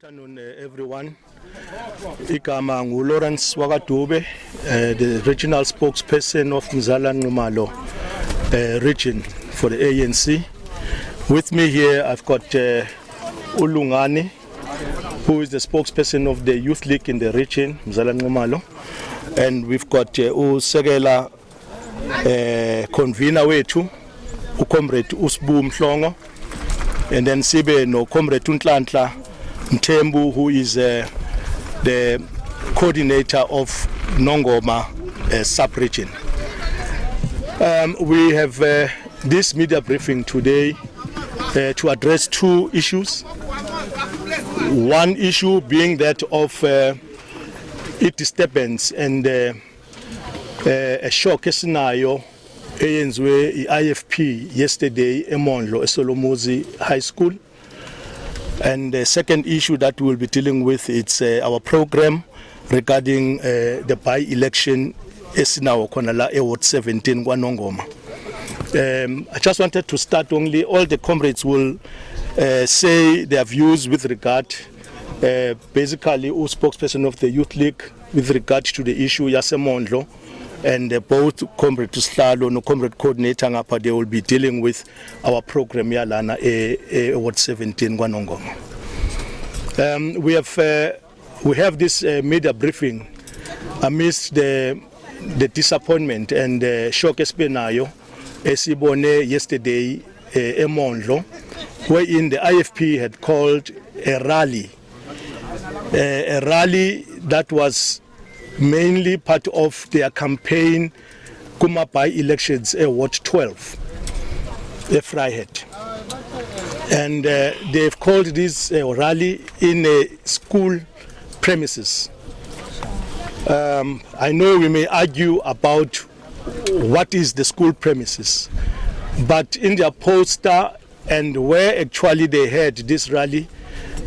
Afternoon, everyone. Igama ngu Lawrence Wakadube, the regional spokesperson of Mzala Nxumalo region for the ANC. With me here, I've got Ulungani, who is the spokesperson of the Youth League in the region, Mzala Nxumalo, and we've got Usekela convener wethu, uComrade Usbu Mhlongo, and then sibe no Comrade Unhlanhla Mthembu, who is the coordinator of Nongoma sub-region. We have this media briefing today to address two issues. One issue being that of disturbance and a shock scenario eyenziwe IFP yesterday eMondlo eSolomoni High School. And the second issue that we'll be dealing with, it's our program regarding the by-election esinawo khona la Ward 17 kwaNongoma. I just wanted to start only, all the comrades will say their views with regard, basically, who spokesperson of the Youth League with regard to the issue yaseMondlo, and both Comrade Tuslalo and Comrade Coordinator ngapha, they will be dealing with our program yalana Ward 17 kwaNongoma. We have this media briefing amidst the disappointment and shock espenayo esibone yesterday eMondlo, wherein the IFP had called a rally that was mainly part of their campaign kuma by-elections Ward 12, Vryheid. And they've called this rally in a school premises. I know we may argue about what is the school premises, but in their poster and where actually they had this rally,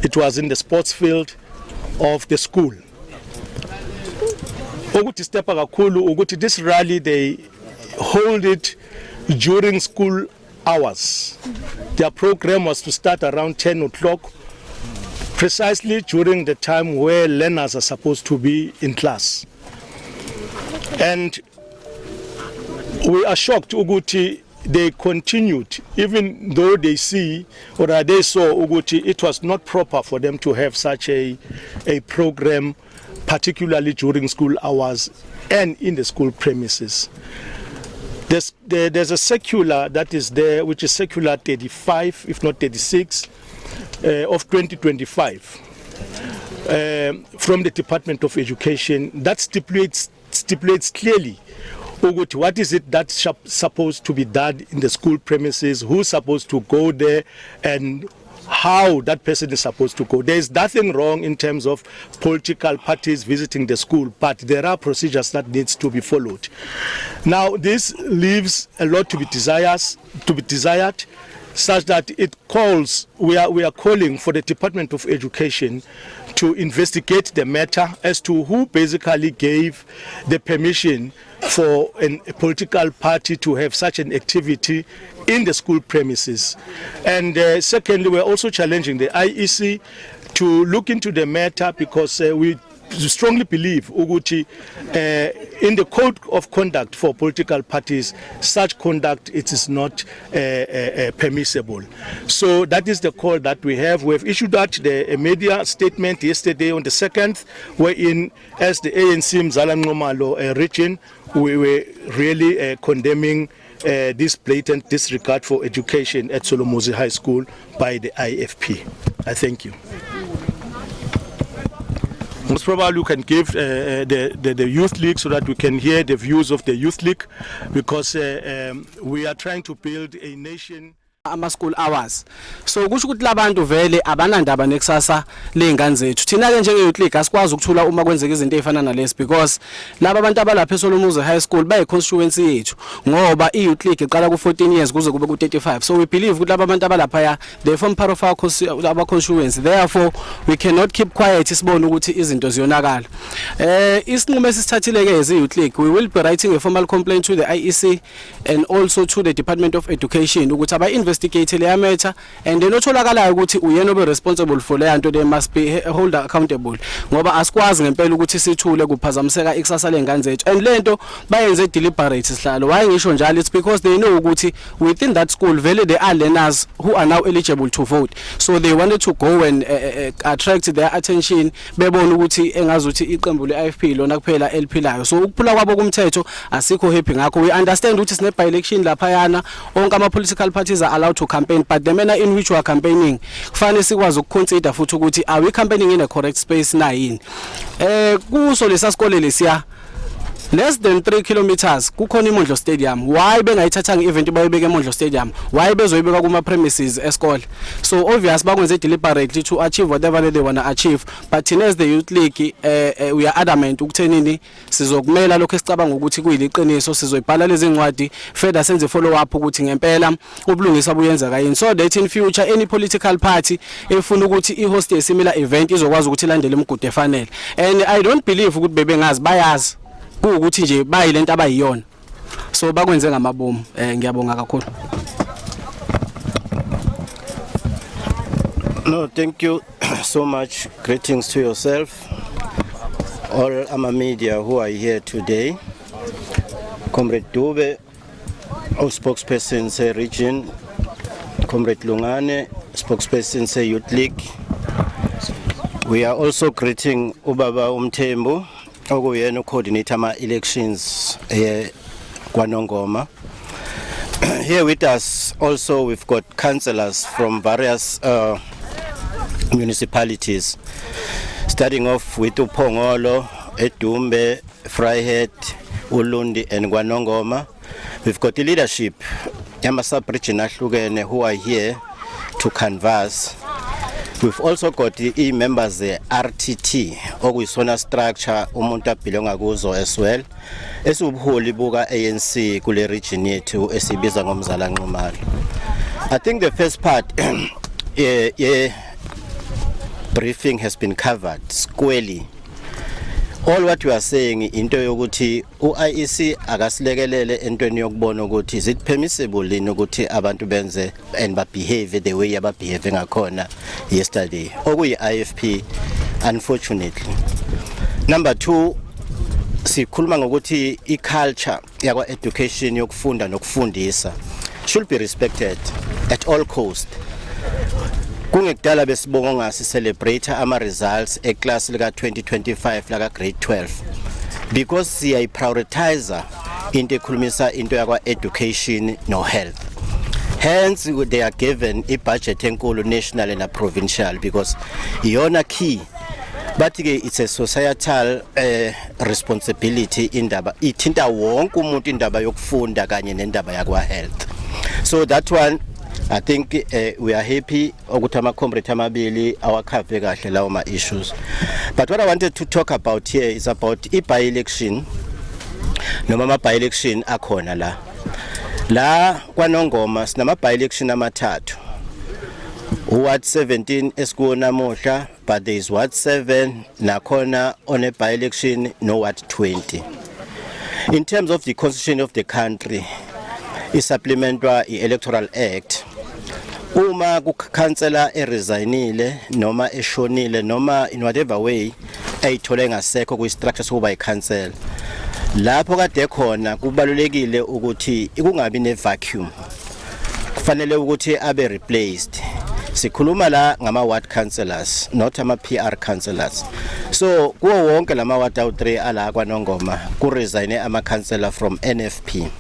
it was in the sports field of the school. This rally, they hold it during school hours. Their program was to start around 10 o'clock, precisely during the time where learners are supposed to be in class. And we are shocked, Uguti, they continued, even though they see, or they saw, Uguti, it was not proper for them to have such a program, particularly during school hours and in the school premises. There's a circular that is there, which is circular 35, if not 36, of 2025, from the Department of Education, that stipulates clearly what is it that's supposed to be done in the school premises, who's supposed to go there, and how that person is supposed to go. There is nothing wrong in terms of political parties visiting the school, but there are procedures that needs to be followed. Now, this leaves a lot to be desired, such that it calls, we are calling for the Department of Education to investigate the matter as to who basically gave the permission for a political party to have such an activity in the school premises. And secondly, we're also challenging the IEC to look into the matter, because we strongly believe, Uguti, in the code of conduct for political parties, such conduct, it is not permissible. So that is the call that we have. We have issued out a media statement yesterday on the 2nd, wherein, as the ANC Mzala Nxumalo region, we were really condemning this blatant disregard for education at Solomoni High School by the IFP. I thank you. Most probably you can give the Youth League so that we can hear the views of the Youth League, because we are trying to build a nation. Ama-school hours. So kusho ukuthi labantu vele abanandaba nekusasa lezingane zethu. Thina ke njenge Youth League asikwazi ukuthula uma kwenzeka izinto ezifana nalezi, because laba abantu abalapha eSolomoni High School bayi constituency yethu, ngoba iYouth League iqala ku 14 years kuze kube ku 35. So we believe ukuthi laba abantu abalapha they form part of our constituency. Therefore we cannot keep quiet isibone ukuthi izinto ziyonakala. Isinqumo esisithathile ke ezi Youth League, we will be writing a formal complaint to the IEC and also to the Department of Education ukuthi aba investigate leya matter and then otholakalayo ukuthi uyena obe responsible for leya nto they must be held accountable ngoba asikwazi ngempela ukuthi sithule kuphazamiseka ikusasa lengane zethu and lento bayenze deliberate sihlalo why ngisho njalo it's because they know ukuthi within that school vele they are learners who are now eligible to vote so they wanted to go and attract their attention bebona ukuthi engazuthi iqembu le-IFP lona kuphela eliphilayo so ukuphula kwabo kumthetho asikho happy ngakho we understand ukuthi sine by election lapha yana onke ama political parties are allowed to campaign but the manner in which we are campaigning kufanele sikwazi ukuconsider futhi ukuthi are we campaigning in a correct space na yini kuso lesa sikole lesiya less than 3 kilometers kukhona iMondlo Stadium why bengayithathanga event bayibeke eMondlo Stadium why bezoyibeka kuma premises esikole so obvious bakwenze deliberately to achieve whatever they want to achieve but as the youth league we are adamant ukuthenini sizokumela lokho esicabanga ukuthi kuyiliqiniso sizoyibhala lezi incwadi further senze follow up ukuthi ngempela ubulungisa buyenza kayini so that in future any political party efuna ukuthi ihost a similar event izokwazi ukuthi ilandele imigudu efanele and I don't believe ukuthi bebengazi bayazi ukuthi nje bayilento abayiyona so bakwenze ngamabomu ngiyabonga kakhulu. No, thank you so much. Greetings to yourself, all our media who are here today. Comrade Dube, our spokesperson say region, Comrade Lungane, spokesperson say Youth League. We are also greeting Ubaba Umthembu, okuyena coordinator ama elections kwaNongoma. Here with us also we've got councillors from various municipalities, starting off with uPhongolo, Edumbe, Vryheid, Ulundi and kwaNongoma. We've got the leadership yama sub-region ahlukene who are here to canvass. We've also got the members the RTT okuyisona structure umuntu abhilonga kuzo as well esibuholi buka ANC kule region yethu esibiza ngomzala Nxumalo. I think the first part briefing has been covered squarely. All what we are saying into yokuthi uIEC akasilekelele entweni yokubona ukuthi is it permissible lini ukuthi abantu benze and ba behave the way aba behave ngakhona yesterday okuyi IFP unfortunately. Number 2 sikhuluma ngokuthi iculture yakwa education yokufunda nokufundisa should be respected at all cost. Kungekudala besibonga ngasi celebrate ama results eclass lika 2025 laka grade 12 because siya prioritize into ekhulumisa into yakwa education no health. Hence they are given a budget enkulu national and provincial because iyona key but it's a societal responsibility indaba ithinta wonke umuntu indaba yokufunda kanye nendaba yakwa health. So that one I think we are happy ukuthi ama comrade amabili awakhafe kahle lawo ma issues. But what I wanted to talk about here is about by election noma ama by election akhona la kwaNongoma sinama by election amathathu. Ward 17 esikuona namuhla but there is Ward 7 nakhona on a by election no Ward 20. In terms of the constitution of the country is supplementwa electoral act. Uma kukansela eresignile noma eshonile noma in whatever way ayithole ngasekho ku structure sokuba icancel lapho kade khona kubalulekile ukuthi kungabi ne vacuum kufanele ukuthi abe replaced. Sikhuluma la ngama ward councillors not ama PR councillors. So kuwo wonke lama ward awu 3 ala kwaNongoma ku resign ama councillor from NFP.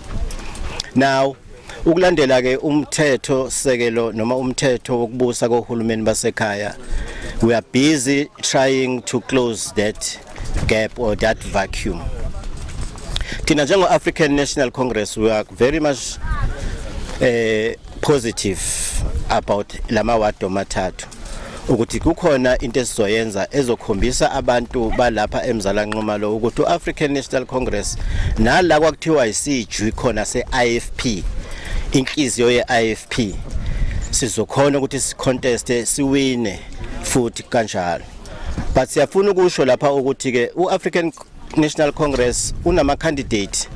Now ukulandela ke umthetho sekelo noma umthetho wokubusa kohulumeni basekhaya we are busy trying to close that gap or that vacuum. Thina njengo African National Congress we are very much positive about lama ward omathathu ukuthi kukhona into esizoyenza ezokhombisa abantu balapha eMzala Nxumalo ukuthi uAfrican National Congress nala kwakuthiwa isiju khona seIFP inhliziyo yeIFP sizokhona ukuthi sicontest siwine futhi kanjalo. But siyafuna ukusho lapha ukuthi ke uAfrican National Congress unama candidate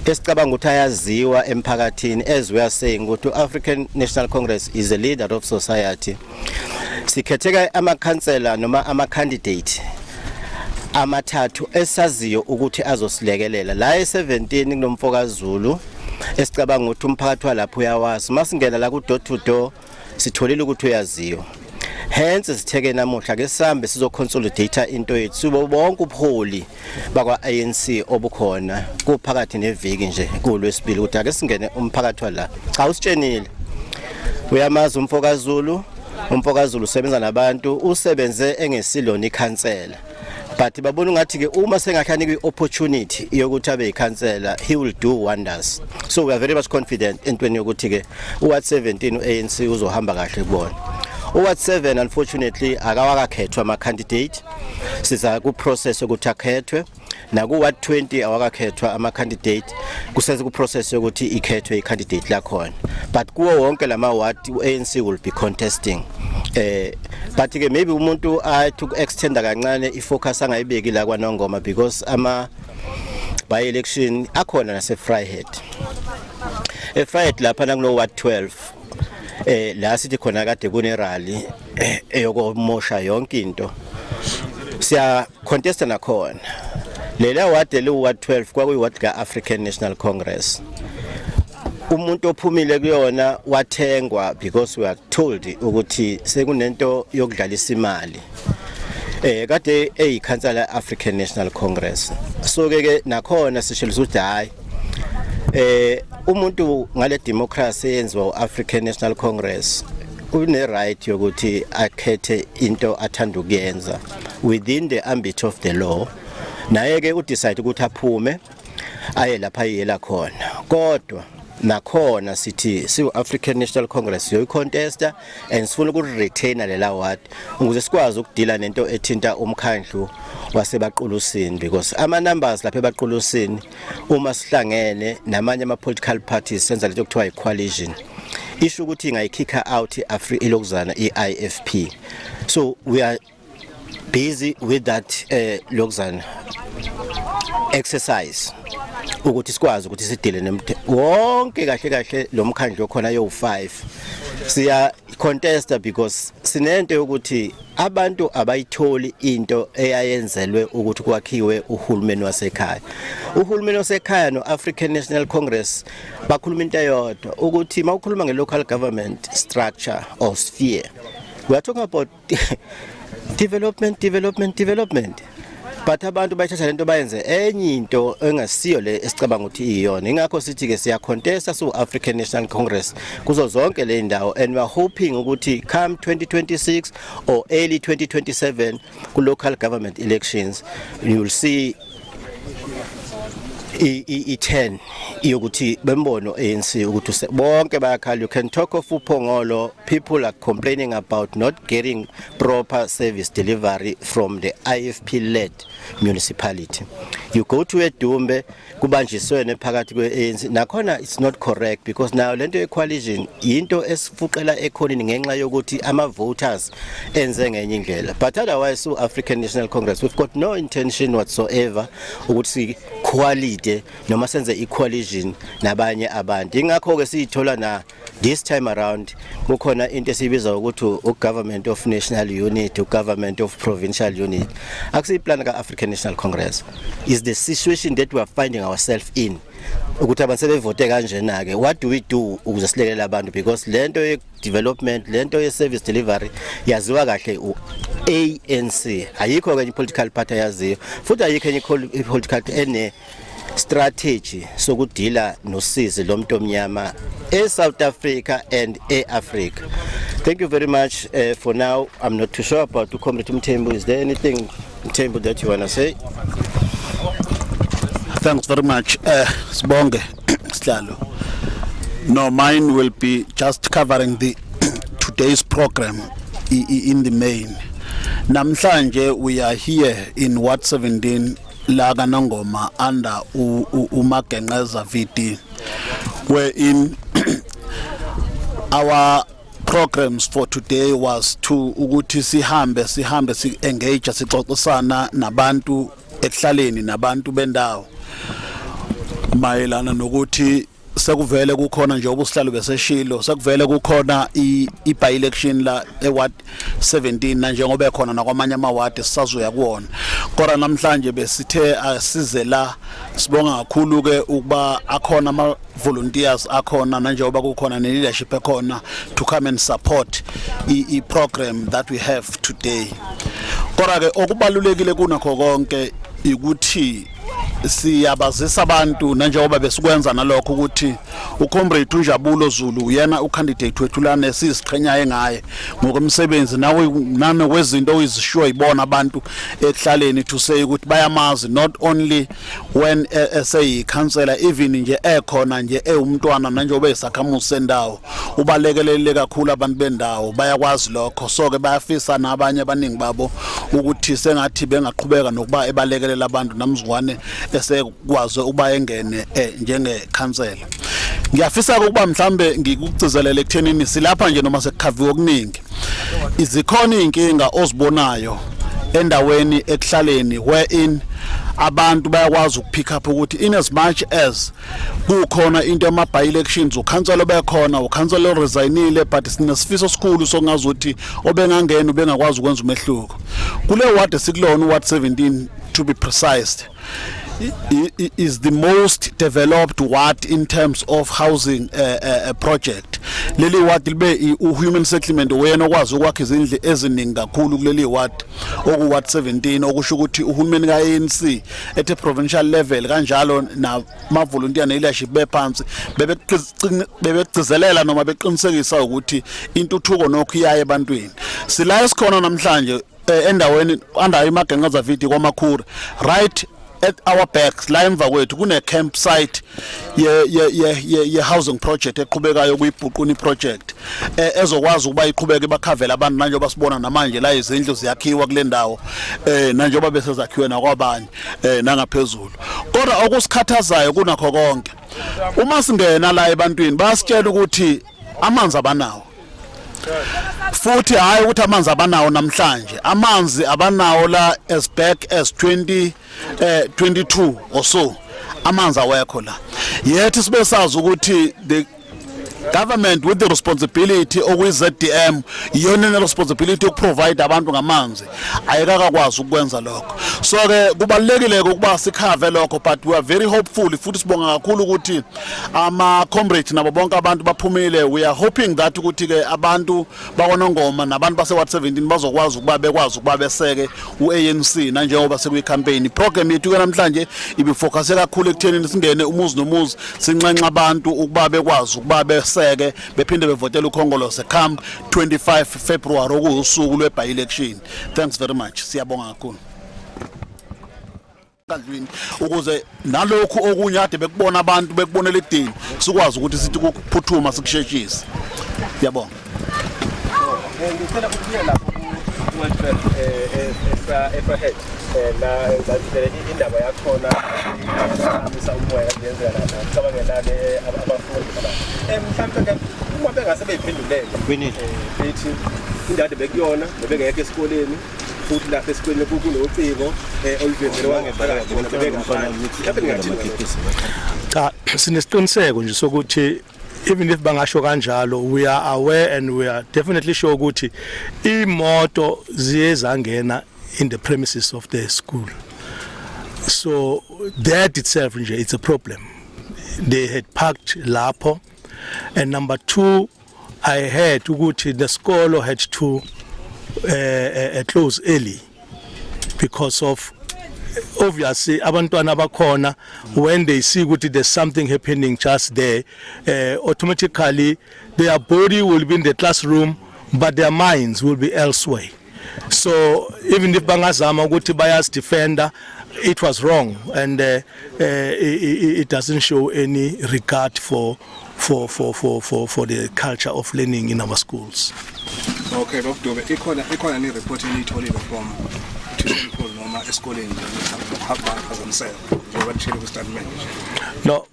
esicabanga ukuthi ayaziwa emphakathini, as we are saying ukuthi African National Congress is a leader of society. Sikhetheka amakhansela noma ama-candidate amathathu esaziyo ukuthi azosilekelela la e17 kunomfokazulu esicabanga ukuthi umphakathi walapho uyawazi. Masingena la ku door to door sitholile ukuthi uyaziyo. Hence sitheke namuhla ke sihambe sizoconsolidate into yethu sibo bonke ubuholi bakwa ANC obukhona kuphakathi neviki nje kulwesibili ukuthi ake singene umphakathi wala. Cha usitshenile uyamazi umfokazulu usebenza nabantu usebenze engesilona ikhansela. But babona ngathi ke uma sengakhanika iopportunity yokuthi abe ikhansela he will do wonders. So we are very much confident entweni yokuthi ke uward 17 ANC uzohamba kahle kubona. Uward 7 unfortunately akawakakhethwa ama candidate. Siza ku process yokuthi akhethwe. Na ku ward 20 awakakhethwa ama candidate. Kuseze ku process yokuthi ikhethwe i-candidate la khona. But kuwo wonke lama ward ANC will be contesting. But ke maybe umuntu to extend kancane ifocus angayibeki la kwaNongoma because ama by election akhona nase Vryheid. Vryheid lapha nakulo ward 12 la sithi khona kade kune rally eyokumosha yonke into. Siya contesta nakhona. Lela ward le ward 12 kwakuyi ward ka African National Congress. Umuntu ophumile kuyona wathengwa because we are told ukuthi sekunento yokudlalisa imali kade eyikhansela African National Congress. So ke nakhona sishelisa ukuthi hayi umuntu ngale democracy yenziwa African National Congress une right yokuthi akhethe into athanda ukuyenza within the ambit of the law. Naye ke udecide ukuthi aphume aye lapha yela khona. Kodwa nakhona sithi African National Congress yoyicontesta and sifuna ukuretaina lela ward ukuze sikwazi ukudila nento ethinta umkhandlu wasebaqulusini because ama numbers lapha ebaqulusini uma sihlangene namanye ama political parties senza lento okuthiwa i-coalition isho ukuthi ingayikhicka out ilokuzana i-IFP. So we are busy with that lokuzana exercise ukuthi sikwazi ukuthi sidile wonke kahle lo mkhandlo khona yo5 siya contesta because sinento yokuthi abantu abayitholi into eyayenzelwe ukuthi kwakhiwe uhulumeni wasekhaya. Uhulumeni wasekhaya no African National Congress bakhuluma into eyodwa ukuthi mawukhuluma nge-local government structure or sphere we are talking about development. But abantu bayithatha lento bayenze enye into engasiyo le esicabanga ukuthi iyona. Ingakho sithi ke siya contesta so African National Congress kuzo zonke le ndawo and we are hoping ukuthi come 2026 or early 2027 ku local government elections you will see i10 yokuthi bembono ANC ukuthi bonke bayakhala. You can talk of uphongolo. People are complaining about not getting proper service delivery from the IFP led municipality. You go to eDumbe kubanjiswene phakathi kwe-ANC nakhona it's not correct because now lento ye-coalition into esifuqela ekhonini ngenxa yokuthi ama voters enze ngenye indlela. But otherwise African National Congress we've got no intention whatsoever ukuthi coalite noma senze i-coalition nabanye abantu. Ingakho ke siyithola na this time around kukhona into esibiza ukuthi u-government of national unit, u-government of provincial unit. Akusiyiplan ka African National Congress is the situation that we are finding ourselves in ukuthi abantu sebevote kanjena ke what do we do ukuze silekelela abantu because lento ye development lento ye service delivery yaziwa kahle ANC ayikho ke political party yaziyo futhi ayikho enye political ene strategy sokudila nosizi lomuntu omnyama South Africa and Africa. Thank you very much. For now I'm not too sure about to Comrade Mthembu. Is there anything Mthembu that you want to say? Thanks very much, Sibonge Sihlalo. No, mine will be just covering the today's program in the main. Namhlanje we are here in Ward 17 la kaNongoma under uMagengeza VD, wherein our programs for today was to ukuthi sihambe engage sixoxisana nabantu ehlaleni nabantu bendawo mayelana nokuthi sekuvele kukhona nje obusihlalo beseshilo sekuvele kukhona i-by election la eward 17 na njengoba ekhona nakwamanye amaward sisazoya kuwona kodwa namhlanje besithe asize la sibonga kakhulu ke ukuba akhona ama volunteers akhona njengoba kukhona ne leadership ekhona to come and support i program that we have today. Kodwa ke okubalulekile kunakho konke ukuthi siyabazisa abantu njengoba besikwenza nalokho ukuthi uComrade uNjabulo Zulu uyena ucandidate wethu lana esisiqhenyayo ngaye ngokomsebenzi nawe nanokwezinto oyizishiwe ibona abantu ekuhlaleni to say ukuthi bayamazi not only when say councillor even nje ekhona nje umntwana njengoba esakhamuzi sendawo ubalekelele kakhulu abantu bendawo bayakwazi lokho so ke bayafisa nabanye abaningi babo ukuthi sengathi bengaqhubeka nokuba ebalekelela abantu namzwane esekwazi ukuba engene njenge councillor. Ngiyafisa ukuba mhlambe ngikugcizelele ekuthenini silapha nje noma sekukhaviwe okuningi izikhona inkinga ozibonayo endaweni ekuhlaleni wherein abantu bayakwazi ukupick up ukuthi in as much as kukhona into ama by elections uCouncillor bekhona uCouncillor resignile but sinesifiso sikhulu sokungazuthi obengangena ubengakwazi ukwenza umehluko kule ward esikulona ward 17 to be precise is the most developed ward in terms of housing project. Leli ward libe human settlement wena okwazi ukwakha izindlu eziningi kakhulu kuleli ward oku ward 17 okusho ukuthi uhulumeni kaANC at provincial level kanjalo na ma volunteer ne leadership bephansi bebegcizelela noma beqinisekisa ukuthi intuthuko nokho iyaye ebantwini. Sila esikhona namhlanje endaweni under iMagengaza Viti kwaMakhura right at our backs la emva kwethu kune campsite ye housing project eqhubekayo kuyibhuquni project ezokwazi ukuba iqhubeke bakhavela abantu njengoba sibona namanje la izindlu ziyakhiwa kule ndawo njengoba bese zakhiwe nakwabanye nangaphezulu kodwa okusikhathazayo kunakho konke uma singena la ebantwini basitshela ukuthi amanzi abanawo futhi hayi ukuthi amanzi abanawo namhlanje amanzi abanawo la as back as 2022 or so amanzi awekho la yethu sibe sazi ukuthi the government with the responsibility okuyi ZDM iyona responsibility ukuprovide abantu ngamanzi ayikakwazi ukwenza lokho so ke kubalekile ukuba sikhave lokho but we are very hopeful futhi sibonga kakhulu ukuthi ama comrades nabo bonke abantu baphumile we are hoping that ukuthi ke abantu bakonongoma nabantu base Ward 17 bazokwazi ukuba bekwazi ukuba beseke uANC njengoba sekuyi campaign program yethu ke namhlanje ibifocus kakhulu ekuthenini singene umuzi nomuzi sinxenxa abantu ukuba bekwazi ukuba seke bephinde bevotela ukhongolose come 25 February okusuku lwe-by election. Thanks very much. Siyabonga kakhulu. Kandlwini ukuze nalokhu okunye ade bekubona abantu bekubonela edini sikwazi ukuthi sithi ukuphuthuma sikusheshise. Siyabonga. Ngicela ukubuya lapho ku-welfare Efahead la indaba yakhona amisa umoya yenzeka lapha cabangelane abafundi mhlawumbe ke uma bengase beyiphendulele bethi indade bekuyona bebengekho esikoleni futhi lapha esikoleni kunociko olivezele wangebhala cha sinesiqiniseko nje sokuthi even if bangasho kanjalo we are aware and we are definitely sure ukuthi imoto ziyezangena in the premises of the school so that itself nje it's a problem they had parked lapho and number 2 I heard ukuthi the school had to close early because of obviously abantwana abakhona when they see ukuthi there's something happening just there automatically their body will be in the classroom but their minds will be elsewhere so even if bangazama ukuthi bayas defender it was wrong and it doesn't show any regard for the culture of learning in our schools. Okay, Dr. Ikhona ni report eniyitholile from tuition pool noma esikoleni nje abantu themselves njengoba lishilo ku statement. No,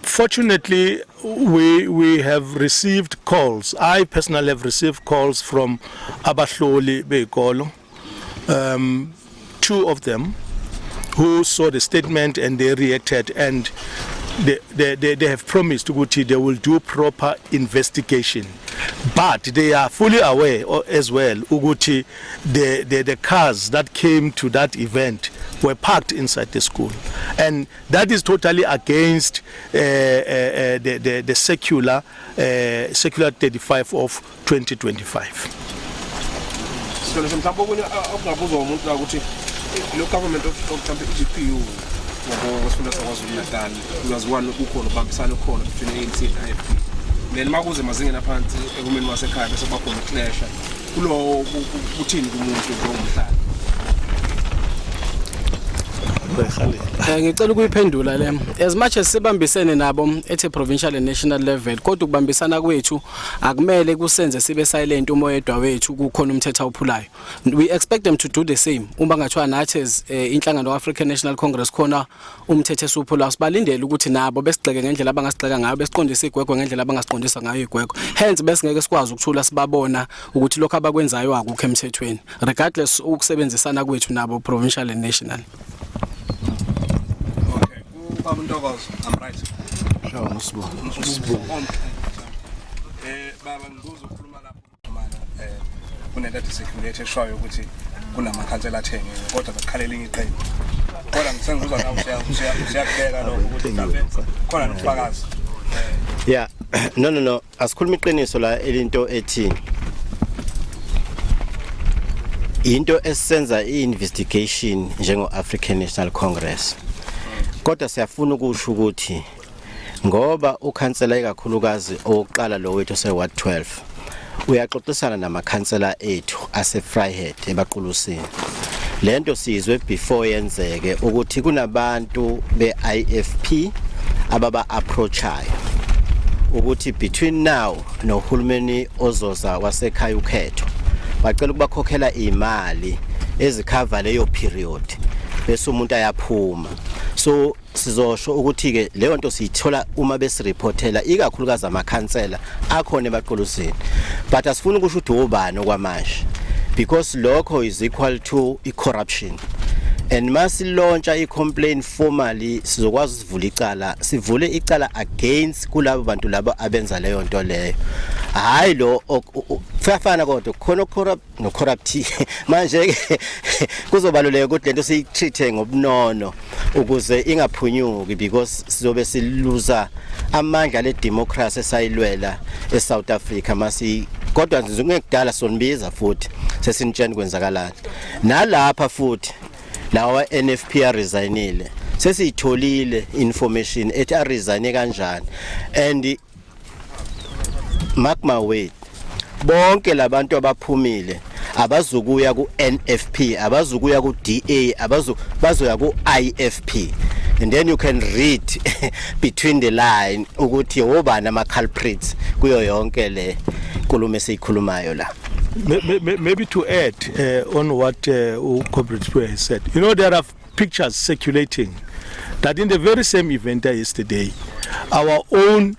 fortunately we have received calls. I personally have received calls from abahloli beikolo, 2 of them who saw the statement and they reacted, and they have promised ukuthi they will do proper investigation, but they are fully aware as well ukuthi the cars that came to that event were parked inside the school, and that is totally against the circular 35 of 2025. So mhlawumbe okunye okungabuzwa umuntu la ukuthi lo government of mhlawumbe iGPU ngokwesifunda sakwaZulu Natal uyaziwana ukukhona ubambisana khona between ANC and IFP. Then makuze mazingena phansi ehumeni wasekhaya bese bakhona clash kulo uthini kumuntu njengomhlali. Ngicela ukuyiphendula le. As much as sibambisene nabo ethe provincial and national level, kodwa ukubambisana kwethu akumele kusenze sibe silent uma oyedwa wethu kukhona umthetho awuphulayo. We expect them to do the same. Uma ngathiwa nathi as inhlangano African National Congress khona umthetho esuphulayo, sibalindele ukuthi nabo besigxeke ngendlela abangasigxeka ngayo, besiqondisa igwegwe ngendlela abangasiqondisa ngayo igwegwe. Hence besingeke sikwazi ukuthula sibabona ukuthi lokho abakwenzayo akukho emthethweni, regardless ukusebenzisana kwethu nabo provincial and national. I'm right. Sure, Musbo. Baba ngizokhuluma lapho mana kunento security eshoyo ukuthi kunamakhansela athenge kodwa bakhalela iqembu. Kodwa ngisengizwa nawe usiyabheka lokho ukuthi mhlawumbe khona nokufakaza. Yeah, no. Asikhuluma iqiniso la elinto ethi into esenza i-investigation njengo African National Congress. Kodwa siyafuna ukusho ukuthi ngoba ukhansela ikakhulukazi oqala lo wethu se-Ward 12 uyaxoxisana namakhansela ethu ase-Vryheid ebaqulusini. Lento sizwe before yenzeke ukuthi kunabantu be-IFP ababa approachayo ukuthi between now nohulumeni ozoza wasekhaya ukhetho bacela ukubakhokhela imali ezikhava leyo period bese umuntu ayaphuma. So sizosho ukuthi ke leyo nto siyithola uma besireportela ikakhulukazi amakhansela akhona ebaqulusini, but asifuni ukusho ukuthi ubani okwamanje because lokho is equal to corruption. And masi launch i-complaint formally sizokwazi sivule icala against kulabo bantu labo abenza leyo nto leyo. Hayi lo fafana kodwa khona corrupt manje kuzobaluleka ukuthi lento siyitreat ngobunono ukuze ingaphunyuki because sizobe siluza amandla le democracy esayilwela eSouth Africa masi kodwa ngekudala sonbiza futhi sesinitshela kwenzakalani nalapha futhi lawa NFP resignile sesiyitholile information ethi resign kanjani and mark my word bonke labantu abaphumile abazukuya ku NFP abazukuya ku DA bazoya ku IFP, and then you can read between the line ukuthi obana ama culprits kuyo yonke le nkulumo esiyikhulumayo la. Maybe to add on what Corporate Square has said, you know, there are pictures circulating that in the very same event yesterday, our own,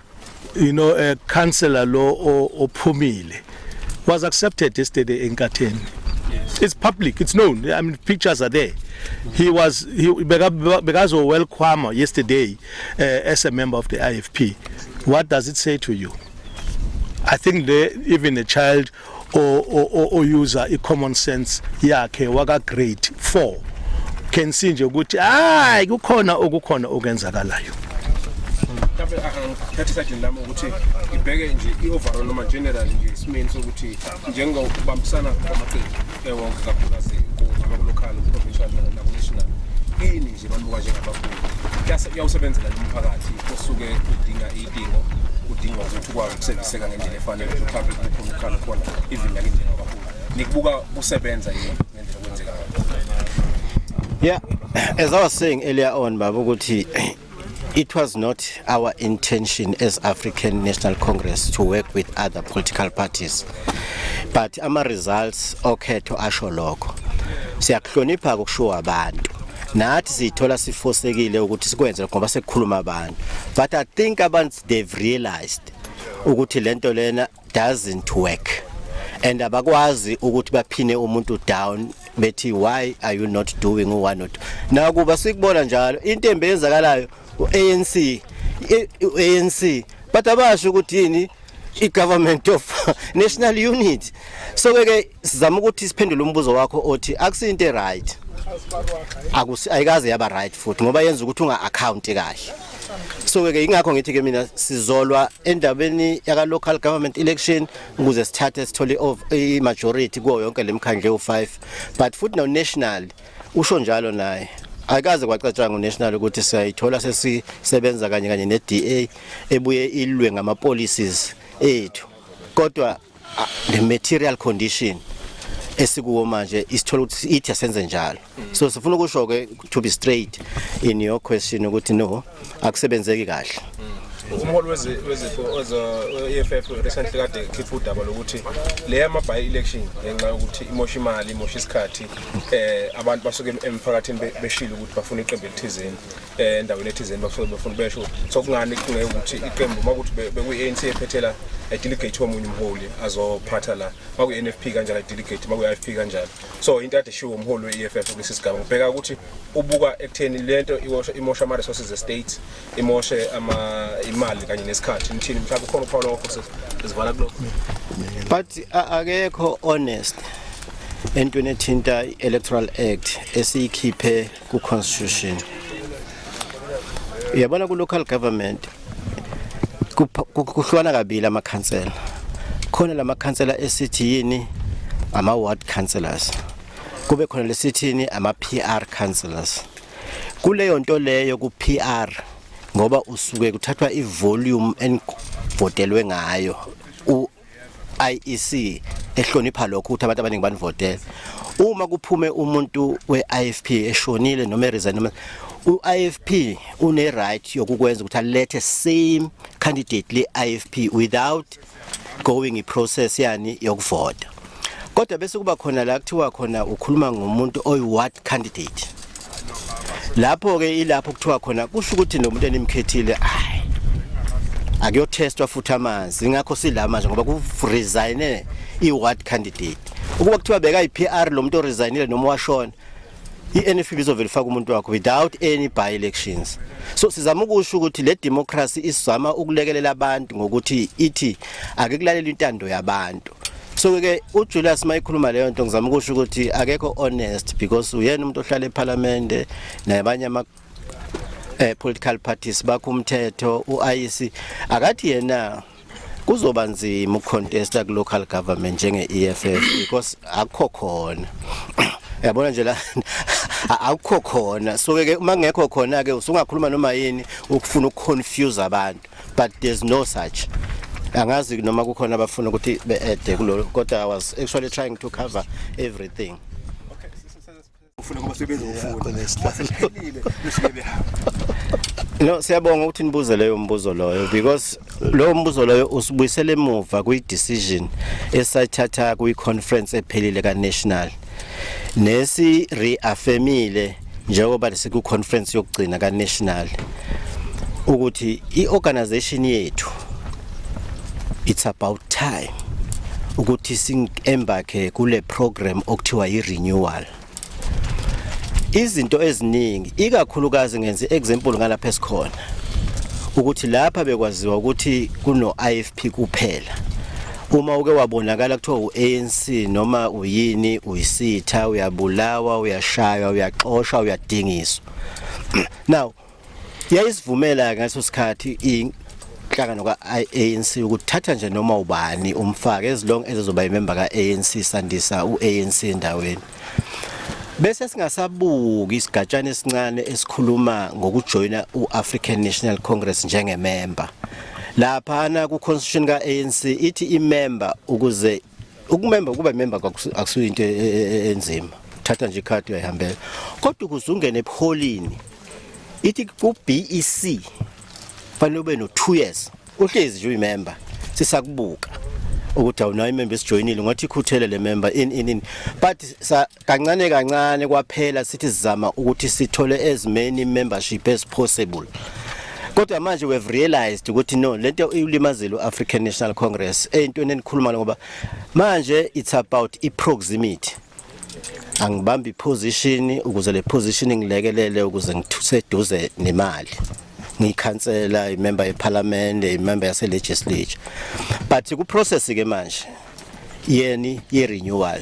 councillor law or Pumile was accepted yesterday in Kateni. Yes. It's public, it's known. I mean, pictures are there. He Begazo welcome yesterday as a member of the IFP. What does it say to you? I think even a child or user a common sense yakhe waka grade 4 can see nje ukuthi kukhona okwenzakalayo. Mhlawumbe ngathi sajini lami ukuthi ibheke nje i-overall noma general nje isimeni sokuthi njengokubambisana kwamaqembu wonke kakhulukazi ngama-local, provincial national ini nje banibuka njengabafundi kuyawusebenzela nomphakathi osuke udinga idingo udinga ukuthi ukwazi ukusebenziseka ngendlela efanele mhlawumbe kukhona khona even la ngendlela abafundi nikubuka kusebenza yini ngendlela kwenzeka ngayo. Yeah, as I was saying earlier on baba ukuthi it was not our intention as African National Congress to work with other political parties, but ama results okhetho asho lokho siyakuhlonipha ukushuwa abantu nathi sithola sifosekile ukuthi sikwenze ngoba sekukhuluma abantu, but I think abantu they've realized ukuthi lento lena doesn't work and abakwazi ukuthi baphine umuntu down bethi why are you not doing one not nakuba sikubona njalo into embezakalayo ANC ANC but abasho ukuthi yini i-government of national unity. So ke sizama ukuthi siphendule umbuzo wakho othi akusinto right ayikaze yaba right futhi ngoba yenza ukuthi unga account kahle. So ke ingakho ngithi ke mina sizolwa endabeni yaka local government election ukuze sithathe sithole i majority kuwo yonke lemkhandle u5 but futhi no national usho njalo naye ayikaze kwacatshanga unational ukuthi siyayithola sesisebenza kanye neDA ebuye ilwe ngama policies ethu kodwa the material condition esikuwo manje isithola ukuthi ithi asenze njalo. So sifuna ukusho ke to be straight in your question ukuthi no akusebenzeki kahle. Umholi wezifo EFF recently kade khipha udaba lokuthi le ama by election ngenxa yokuthi imosha imali imosha isikhathi abantu basuke emphakathini beshilo ukuthi bafuna iqembu elithizeni endaweni ethizeni bafuna besho so kungani kungeke ukuthi iqembu makuthi beku ANC ephethela delegate womunye umholi azophatha la maku NFP kanjalo delegate maku IFP kanjalo. So into ade shiwo umholi weEFF kulesi sigaba ubheka ukuthi ubuka ekutheni lento imosha ama resources estate imoshe imali kanye nesikhathi nithini mhlawumbe khona uPaul lokho sizivala kuloko but akekho honest entweni ethinta electoral act esiyikhiphe ku constitution. Yabona ku local government kuhlwana kabili ama council khona lama councilor esithi yini ama ward councillors kube khona lesithini ama PR councillors. Kuleyo nto leyo ku PR ngoba usuke kuthathwa ivolume envotelwe ngayo IEC ehlonipha lokho ukuthi abantu abaningi banivotela. Uma kuphume umuntu weIFP eshonile noma eresign noma uIFP une right yokukwenza ukuthi alethe same candidate le IFP without going iprocess yani yokuvota. Kodwa bese kuba khona la kuthiwa khona ukhuluma ngomuntu oyi-ward candidate. Lapho ke ilapho kuthiwa khona kusho ukuthi nomuntu enimkhethile akuyotestwa futhi amanzi ingakho sila manje ngoba ku-resigne i-ward candidate. Ukuba kuthiwa beka i-PR lo muntu oresignile noma washona i-NFP bizoverify umuntu wakho without any by elections. So sizama ukusho ukuthi le democracy isizama ukulekelela abantu ngokuthi ithi akekulalela intando yabantu. So ke uJulius mayikhuluma leyo nto ngizama ukusho ukuthi akekho honest because uyena umuntu ohlala eParliament nabanye ama political parties bakho umthetho uIEC akathi yena kuzoba nzima ukucontesta ku local government njenge EFF because akukho khona. Yabona nje la akukho khona. So ke uma ngekho khona ke usungakhuluma noma yini ukufuna ukuconfuse abantu but there's no such. Angazi noma kukhona abafuna ukuthi beede kulolo kodwa I was actually trying to cover everything. Ufuna kuba sebenza ufuna No siyabonga ukuthi nibuze leyo mbuzo loyo because lo mbuzo loyo usibuyisele emuva kwi decision esayithatha kwi conference ephelile ka national nesi reaffirmile njengoba siku conference yokugcina ka national ukuthi iorganization yethu it's about time ukuthi singembakhe kule program okuthiwa i-renewal. Izinto eziningi ikakhulukazi ngenze example ngalapha esikhona ukuthi lapha bekwaziwa ukuthi kuno IFP kuphela. Uma uke wabonakala kuthiwa uANC noma uyini uyisitha uyabulawa uyashaywa uyaxoshwa uyadingiswa. Now yayisivumela ngaso sikhathi inhlangano kaANC ukuthatha nje noma ubani umfake as long as ezoba imember kaANC sandisa uANC endaweni. Bese singasabuki isigatshana esincane esikhuluma ngokujoyina uAfrican National Congress njengemember. Lapha na ku constitution kaANC ithi imember ukuze ukumember kuba member akusuyo into enzima. Thatha nje ikhadi uyahambela. Kodwa ukuzungene epholini ithi ku BEC fanele ube no 2 years. Uhlezi nje uyimember sisakubuka. Ukuthi awunayo imember esijoyinile ngathi ikhuthele le member in but kancane kwaphela sithi sizama ukuthi sithole as many membership as possible. Kodwa manje we have realized ukuthi no lento ulimazelo uAfrican National Congress entweni enikhuluma ngoba manje it's about iproximity. Angibambi position ukuze le position ngilekelele ukuze ngithuse duze nemali. ngikhansela imember yeparlament imember yase legislature but ku process ke manje yeni ye renewal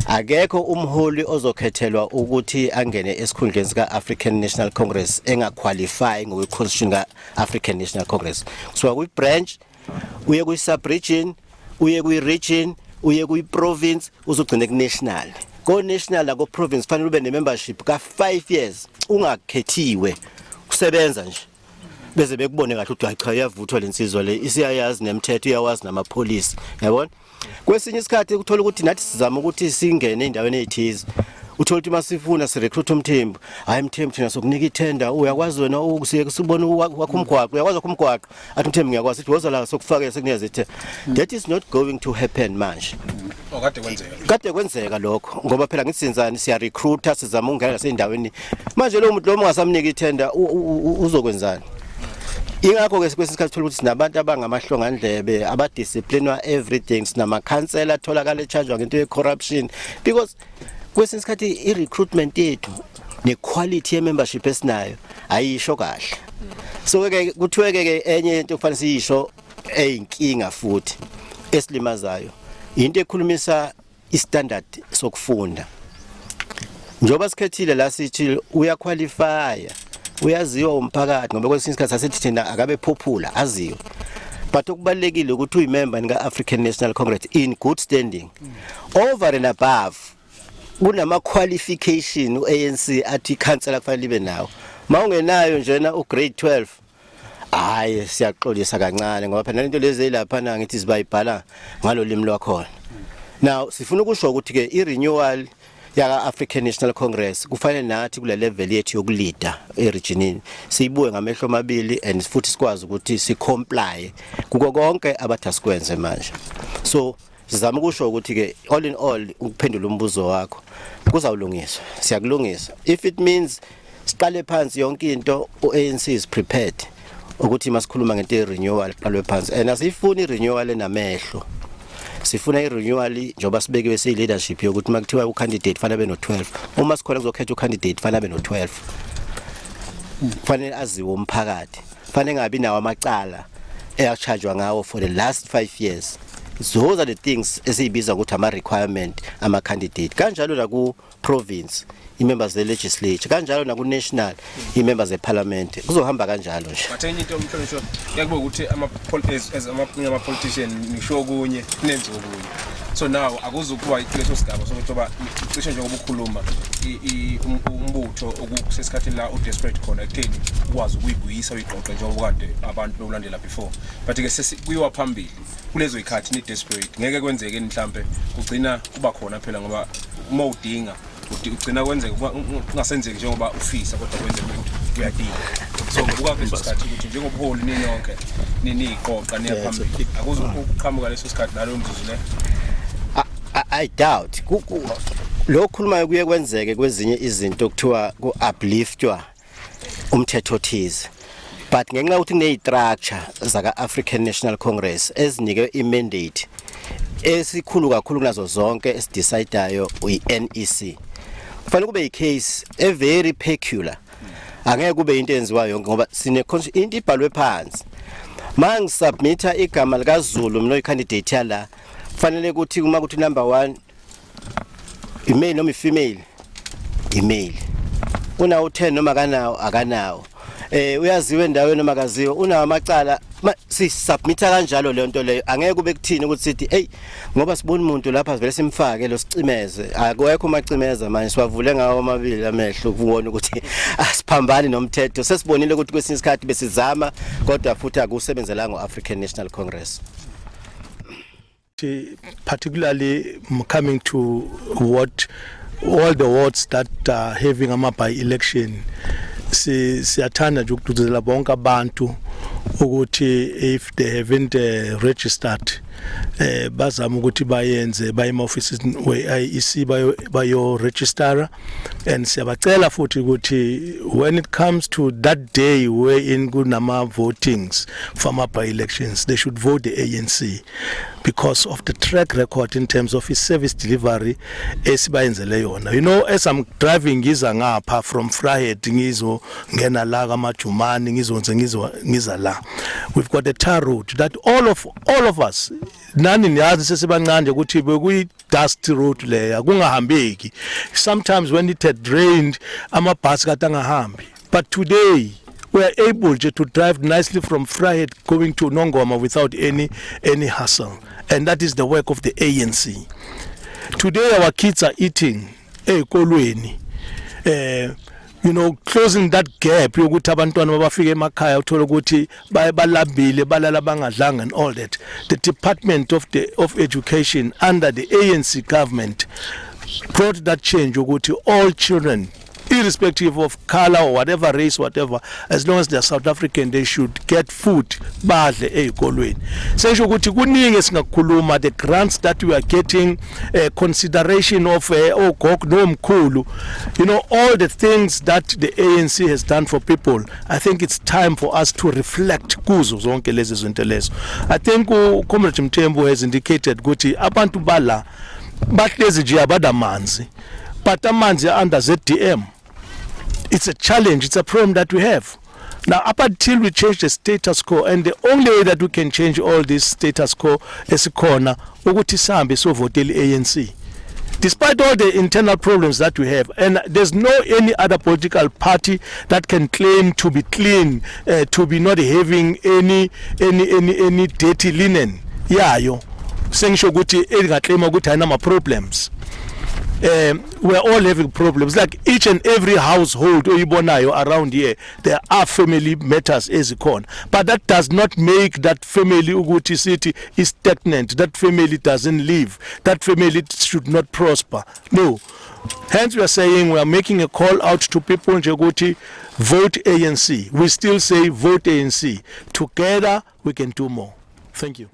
akekho umholi ozokhethelwa ukuthi angene esikhundleni sika African National Congress engaqualify ngokwe constitution ka African National Congress so ku branch uye ku sub region uye ku region uye ku province uzogcina ku national ko national na ko province fanele ube ne membership ka 5 years ungakhethiwe usebenza nje beze bekubone kahle ukuthi cha yavuthwa lensizwa le isiyayazi nemithetho iyawazi namapolice yabona kwesinye isikhathi ukuthola ukuthi nathi sizama ukuthi singene endaweni ezithize uthola ukuthi masifuna si recruit umthembu hayi mthembu thina sokunika itender uyakwazi wena ukusiyeke sibone wakho umgwaqo uyakwazi wakho umgwaqo athi mthembu ngiyakwazi ukuthi woza la sokufaka sekunikeza ithe that is not going to happen manje kade kwenzeka lokho ngoba phela ngitsinzani siya recruiter sizama ukungena nasendaweni manje lo muntu lo ungasamnika itender uzokwenzani ingakho ke kwesikhathi thola ukuthi sinabantu abangamahlongandlebe abadisciplinwa everything sinama council atholakala echargewa ngento ye corruption because kwesinye isikhathi I recruitment yethu ne quality ye membership esinayo ayisho kahle so ke kuthiweke ke enye into kufanele siyisho eyinkinga futhi esilimazayo into ekhulumisa istandard sokufunda njoba sikhethile la sithi uya qualify uyaziwa umphakathi ngoba kwesinye isikhathi asithi thina akabe popular aziwe but okubalekile ukuthi uyimember nika African National Congress in good standing over and above kunama qualification uANC athi council kufanele ibe nawo mawungenayo njena ugrade 12 hayi siyaxolisa kancane ngoba phela into lezi lapha na ngithi sibayibhala ngalo limi lwakhona now sifuna ukusho ukuthi ke irenewal yaka African National Congress kufanele nathi kule level yethu yokuleader eregionini siyibuye ngamehlo amabili and futhi sikwazi ukuthi si comply kuko konke abathasikwenze manje so sizama ukusho ukuthi ke all in all ukuphendula umbuzo wakho kuzawulungiswa siyakulungisa if it means siqale phansi yonke into uANC is prepared ukuthi masikhuluma ngento renewal qalwe phansi and asifuni renewal enamehlo sifuna irenewal njoba sibekiwe siyi leadership yokuthi makuthiwa ucandidate fanele abe no 12 uma sikhona kuzokhetha ucandidate fanele abe no 12 fanele aziwe umphakathi fanele ngabi nawo amacala eyachargewa ngawo for the last 5 years those are the things esibiza ukuthi ama requirement ama candidate kanjalo la ku province imembers ze legislature kanjalo na ku national imembers ze parliament kuzohamba kanjalo nje bathenye into umhlonishwa yakube ukuthi ama politician nisho kunye nenze okunye so now akuzukuba ileso sigaba sokuthi ba cishe njengoba ukukhuluma umbutho okusesikhathini la udesperate khona ekutheni ukwazi ukuyibuyisa uyiqoqe njengoba kade abantu bekulandela before but ke sesikuyiwa phambili kulezo ikhathi ni desperate ngeke kwenzeke mhlambe kugcina kuba khona phela ngoba uma udinga ugcina kwenzeka ungasenzeki njengoba ufisa kodwa kwenzeka ukuthi uyadinga so ngoba leso sikhathi ukuthi njengobuholi nini yonke nini iqoqa niyaphambili akuzukuqhamuka leso sikhathi nalo mzuzu le I doubt lo khulumayo kuye kwenzeke kwezinye izinto kuthiwa ku upliftwa umthetho thize but ngenxa ukuthi kune structure zaka African National Congress ezinike imandate esikhulu kakhulu kunazo zonke esidecideayo uNEC kufanele kube icase a very peculiar angeke kube into enziwayo yonke ngoba sine into ibhalwe phansi manje submita igama lika Zulu mina candidate yala kufanele ukuthi uma kuthi number 1 email noma female email una u10 noma akanawo uyaziwe endaweni noma akaziwe una amacala si submita kanjalo le nto leyo angeke kube kuthini ukuthi sithi hey ngoba sibona umuntu lapha vele simfake lo sicimeze akekho macimeza manje siwavule ngawo amabili amehlo ukubona ukuthi asiphambani nomthetho sesibonile ukuthi kwesinye isikhathi besizama kodwa futhi akusebenzela ngo-African National Congress. Particularly coming to what all the wards that are having a by election siyathanda nje ukududuzela bonke abantu ukuthi if they haven't registered bazama ukuthi bayenze bayema offices we-IEC bayo register, and siyabacela futhi ukuthi when it comes to that day wherein kunama votings for ama by-elections, they should vote the ANC because of the track record in terms of his service delivery esibayenzele yona. You know, as I'm driving ngiza ngapha from Vryheid ngizo ngena la kaMajumani ngiza la, we've got a tar road that all of us nani niyazi sesebancane ukuthi bekuyi dust road leya kungahambeki. Sometimes when it had rained amabhasi kade angahambi, but today we are able to drive nicely from Vryheid going to Nongoma without any hassle, and that is the work of the ANC. Today our kids are eating ezikolweni, you know, closing that gap yokuthi abantwana babafike emakhaya uthola ukuthi balambile balala bangadlanga and all that. The Department of Education under the ANC government brought that change ukuthi all children, irrespective of color or whatever race, whatever, as long as they are South African, they should get food badle ezikolweni. Sesho ukuthi kuningi singakhuluma the grants that we are getting, consideration of ogog nomkhulu, you know, all the things that the ANC has done for people. I think it's time for us to reflect kuzo zonke lezi zinto lezo. I think Comrade Mthembu has indicated ukuthi abantu bala bahlezi nje abadamanzi, but amanzi under ZDM. It's a challenge, it's a problem that we have. Now, up until we change the status quo, and the only way that we can change all this status quo is corner, ukuthi sambe so voteli ANC. Despite all the internal problems that we have, and there's no any other political party that can claim to be clean, to be not having any dirty linen. Yayo, sengisho ukuthi engaclaim ukuthi ayinama problems. We're all having problems. Like each and every household around here, there are family matters ezikhona, but that does not make that family ukuthi city is stagnant. That family doesn't live. That family should not prosper. No. Hence we are saying, we are making a call out to people nje ukuthi vote ANC. We still say vote ANC. Together we can do more. Thank you.